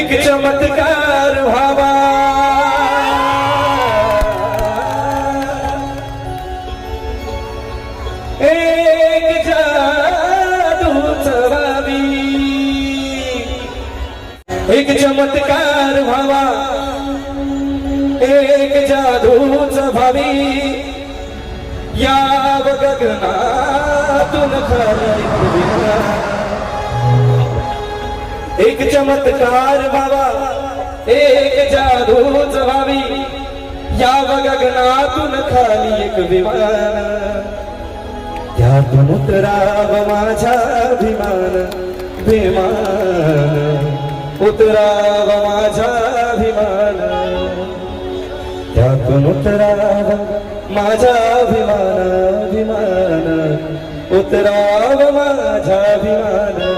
एक चमत्कार व्हावा, एक जादूच व्हावी, एक चमत्कार व्हावा, एक जादूच व्हावी, याव गगनातून खाली एक चमत्कार व्हावा, एक जादूच व्हावी, याव गगनातून खाली एक विमान, त्यातून उतराव माझ्याभिमान, विमान उतराव माझ्याभिमान, त्यातून उतराव माझ्याभिमान, विमान उतराव माझ्याभिमान.